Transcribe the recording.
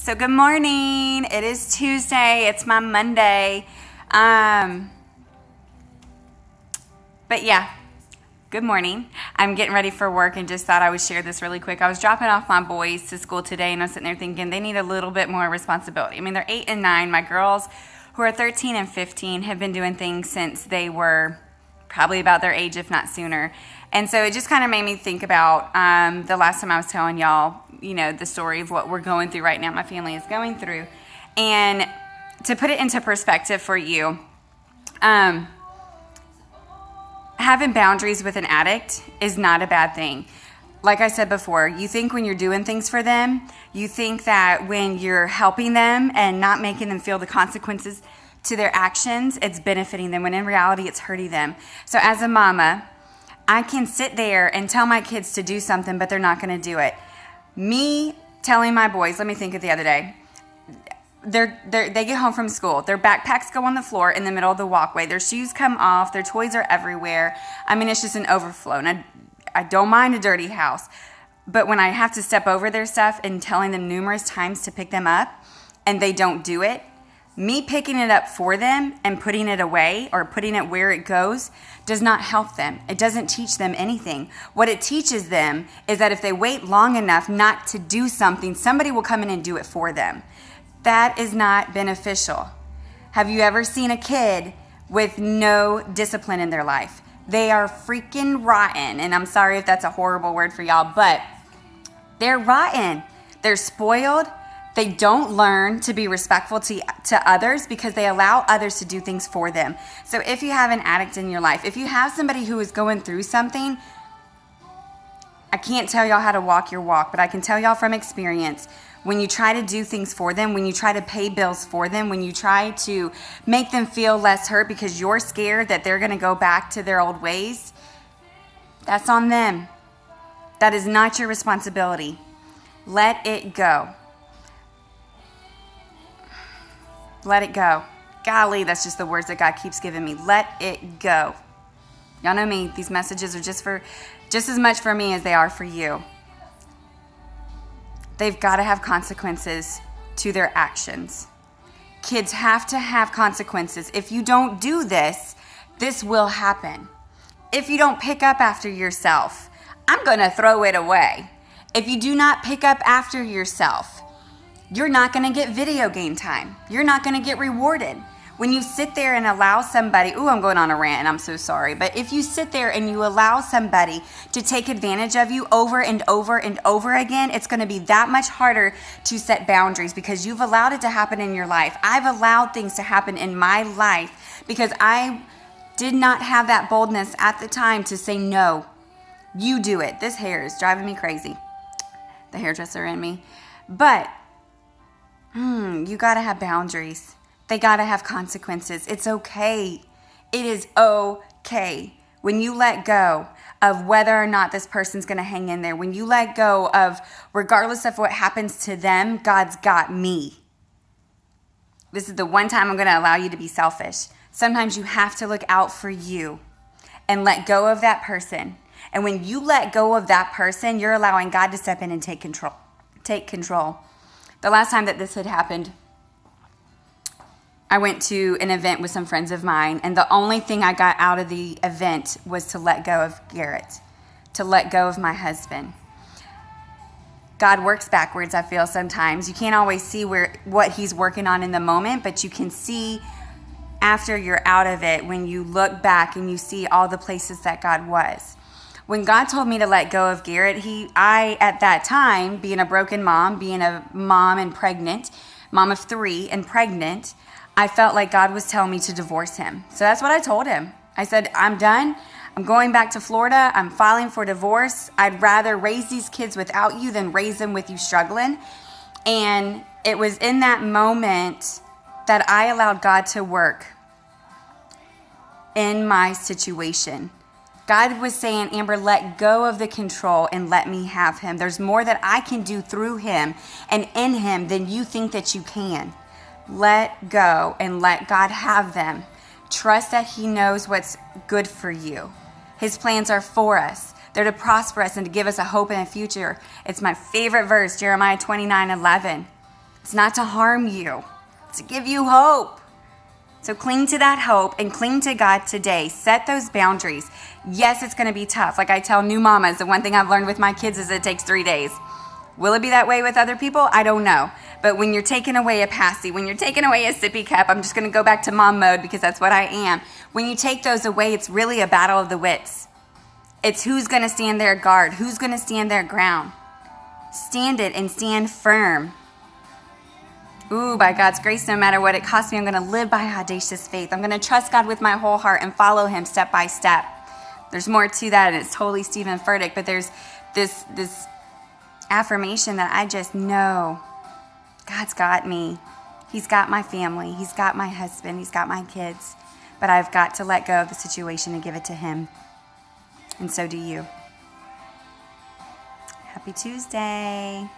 So good morning. It is Tuesday. It's my Monday. But yeah, good morning. I'm getting ready for work and just thought I would share this really quick. I was dropping off my boys to school today and I was sitting there thinking they need a little bit more responsibility. I mean, they're 8 and 9. My girls, who are 13 and 15, have been doing things since they were probably about their age, if not sooner. And so it just kind of made me think about the last time I was telling y'all, the story of what we're going through right now, my family is going through. And to put it into perspective for you, having boundaries with an addict is not a bad thing. Like I said before, you think when you're doing things for them, you think that when you're helping them and not making them feel the consequences to their actions, it's benefiting them, when in reality, it's hurting them. So as a mama, I can sit there and tell my kids to do something, but they're not going to do it. Me telling my boys, let me think of the other day. They get home from school. Their backpacks go on the floor in the middle of the walkway. Their shoes come off. Their toys are everywhere. I mean, it's just an overflow. And I don't mind a dirty house. But when I have to step over their stuff and telling them numerous times to pick them up and they don't do it, me picking it up for them and putting it away or putting it where it goes does not help them. It doesn't teach them anything. What it teaches them is that if they wait long enough not to do something, somebody will come in and do it for them. That is not beneficial. Have you ever seen a kid with no discipline in their life? They are freaking rotten. And I'm sorry if that's a horrible word for y'all, but they're rotten. They're spoiled. They don't learn to be respectful to others because they allow others to do things for them. So if you have an addict in your life, if you have somebody who is going through something, I can't tell y'all how to walk your walk, but I can tell y'all from experience, when you try to do things for them, when you try to pay bills for them, when you try to make them feel less hurt because you're scared that they're going to go back to their old ways, that's on them. That is not your responsibility. Let it go. Let it go. Golly, that's just the words that God keeps giving me. Let it go. Y'all know me. These messages are just as much for me as they are for you. They've got to have consequences to their actions. Kids have to have consequences. If you don't do this, this will happen. If you don't pick up after yourself, I'm going to throw it away. If you do not pick up after yourself, you're not going to get video game time. You're not going to get rewarded. When you sit there and allow somebody, I'm going on a rant and I'm so sorry, but if you sit there and you allow somebody to take advantage of you over and over and over again, it's going to be that much harder to set boundaries because you've allowed it to happen in your life. I've allowed things to happen in my life because I did not have that boldness at the time to say, no, you do it. This hair is driving me crazy. The hairdresser in me. But you got to have boundaries. They got to have consequences. It's okay. It is okay. When you let go of whether or not this person's going to hang in there, when you let go of, regardless of what happens to them, God's got me. This is the one time I'm going to allow you to be selfish. Sometimes you have to look out for you and let go of that person. And when you let go of that person, you're allowing God to step in and take control. Take control. The last time that this had happened, I went to an event with some friends of mine, and the only thing I got out of the event was to let go of Garrett, to let go of my husband. God works backwards, I feel sometimes. You can't always see what he's working on in the moment, but you can see after you're out of it when you look back and you see all the places that God was. When God told me to let go of Garrett, I, at that time, being a broken mom, being a mom and pregnant, mom of 3 and pregnant, I felt like God was telling me to divorce him. So that's what I told him. I said, I'm done. I'm going back to Florida. I'm filing for divorce. I'd rather raise these kids without you than raise them with you struggling. And it was in that moment that I allowed God to work in my situation. God was saying, Amber, let go of the control and let me have him. There's more that I can do through him and in him than you think that you can. Let go and let God have them. Trust that he knows what's good for you. His plans are for us. They're to prosper us and to give us a hope and a future. It's my favorite verse, Jeremiah 29:11. It's not to harm you. It's to give you hope. So cling to that hope and cling to God today. Set those boundaries. Yes, it's going to be tough. Like I tell new mamas, the one thing I've learned with my kids is it takes 3 days. Will it be that way with other people? I don't know. But when you're taking away a passy, when you're taking away a sippy cup, I'm just going to go back to mom mode because that's what I am. When you take those away, it's really a battle of the wits. It's who's going to stand their guard, who's going to stand their ground. Stand it and stand firm. Ooh, by God's grace, no matter what it costs me, I'm going to live by audacious faith. I'm going to trust God with my whole heart and follow him step by step. There's more to that, and it's totally Stephen Furtick, but there's this affirmation that I just know God's got me. He's got my family. He's got my husband. He's got my kids. But I've got to let go of the situation and give it to him. And so do you. Happy Tuesday.